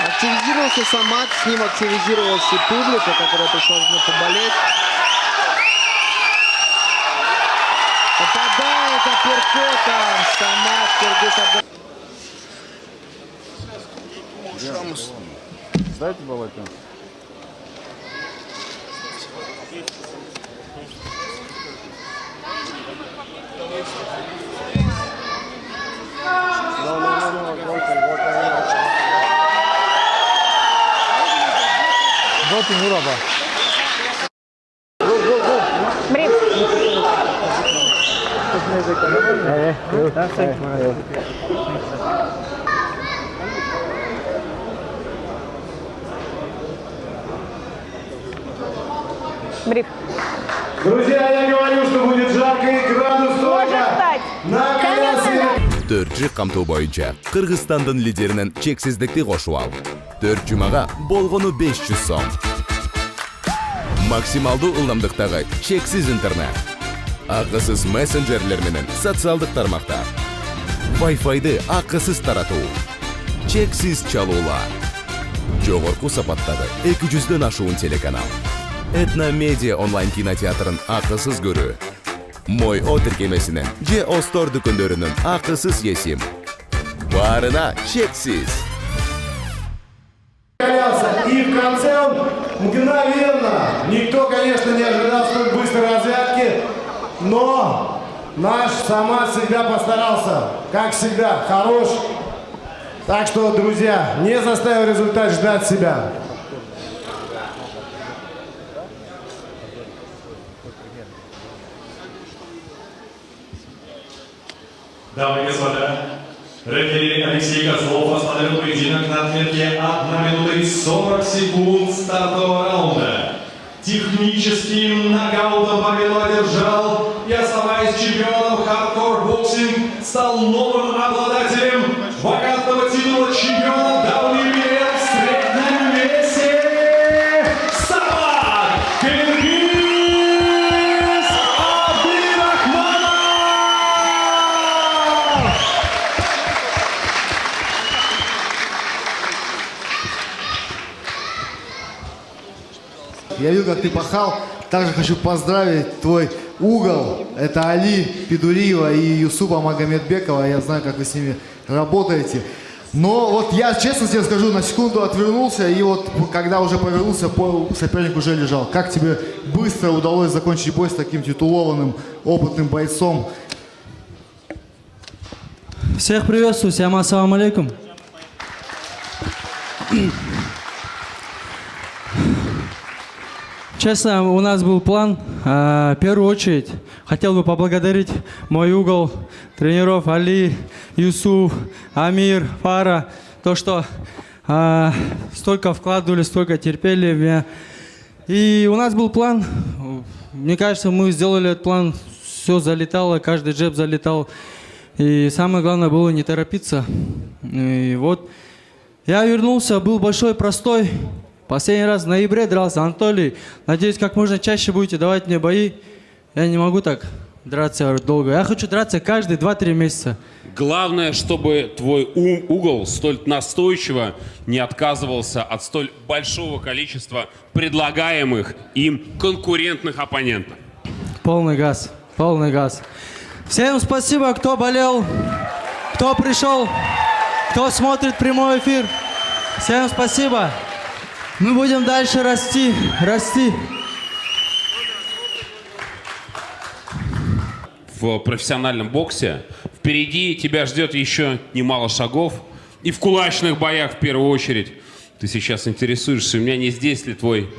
Активизировался Самат, с ним активизировалась и публика, которая пришла с ним поболеть. Попадает апперкота Самат, Киргиз. Дайте балакен. Voting Europa. Brief. Бриф. Друзья, я говорю, что будет жарко и градус Может стать. на колесе. Төртчі қамту бойынша Қырғызстандың лидерінен чексіздікті қошуал. 4 жұмаға болғыны 500 сом. Максималды ылдамдықтағы чексіз интернет. Ақысыз мессенджерлер менен социалдық тармақтар. Wi-Fi'ды ақысыз тарату. Чексіз чалула. Жоғырқу сапаттағы 200-ден ашуын телеканал. Этно медиа онлайн кинотеатрын ақысыз көрі. Мой отіркемесінен же Остор дүкендерінің ақысыз есім. Барына чексіз. И в конце он мгновенно. Никто, конечно, не ожидал столь быстрой разрядки, но наш Самат всегда постарался, как всегда, хорош. Так что, друзья, не заставил результат ждать себя. Дамы и господа, рефери Алексей Козлов остановил поединок на отметке 1 минута и 40 секунд стартового раунда. Техническим нокаутом победу одержал и, оставаясь чемпионом хардкор-боксинг, стал новым обладателем вакантного титула чемпиона WBF в среднем весе Самат Киргиз Абдирахманов! Я видел, как ты пахал. Также хочу поздравить твой угол. Это Али Пидуриева и Юсупа Магомедбекова. Я знаю, как вы с ними работаете. Но вот я, честно тебе скажу, на секунду отвернулся. И вот когда уже повернулся, соперник уже лежал. Как тебе быстро удалось закончить бой с таким титулованным, опытным бойцом? Всех приветствую. Всем ассаламу алейкум. Честно, у нас был план, в первую очередь, хотел бы поблагодарить мой угол, тренеров Али, Юсуф, Амир, Фара, то, что столько вкладывали, столько терпели в меня. И у нас был план, мне кажется, мы сделали этот план, все залетало, каждый джеб залетал. И самое главное было не торопиться. И вот я вернулся, был большой простой. Последний раз в ноябре дрался, Анатолий. Надеюсь, как можно чаще будете давать мне бои. Я не могу так драться долго. Я хочу драться каждые 2-3 месяца. Главное, чтобы твой угол столь настойчиво не отказывался от столь большого количества предлагаемых им конкурентных оппонентов. Полный газ, полный газ. Всем спасибо, кто болел, кто пришел, кто смотрит прямой эфир. Всем спасибо. Мы будем дальше расти, расти. В профессиональном боксе впереди тебя ждет еще немало шагов. И в кулачных боях в первую очередь. Ты сейчас интересуешься, у меня не здесь ли твой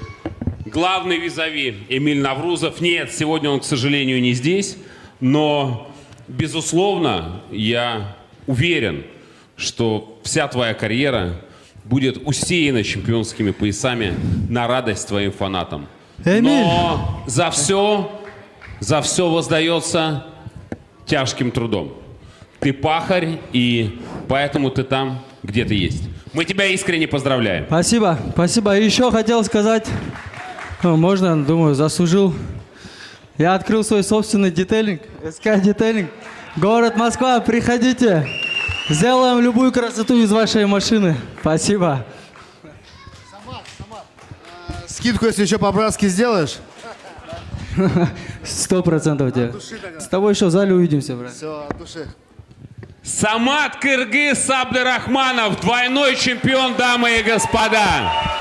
главный визави Эмиль Наврузов? Нет, сегодня он, к сожалению, не здесь. Но, безусловно, я уверен, что вся твоя карьера будет усеяна чемпионскими поясами на радость твоим фанатам. Но за все воздается тяжким трудом. Ты пахарь, и поэтому ты там, где ты есть. Мы тебя искренне поздравляем. Спасибо, спасибо. И еще хотел сказать, можно, думаю, заслужил. Я открыл свой собственный детейлинг, СК Детейлинг. Город Москва, приходите. Сделаем любую красоту из вашей машины. Спасибо. Скидку, если еще по-братски сделаешь. 100% тебе. С тобой еще в зале увидимся, брат. Все, от души. Самат Кыргыз Абдырахманов, двойной чемпион, дамы и господа.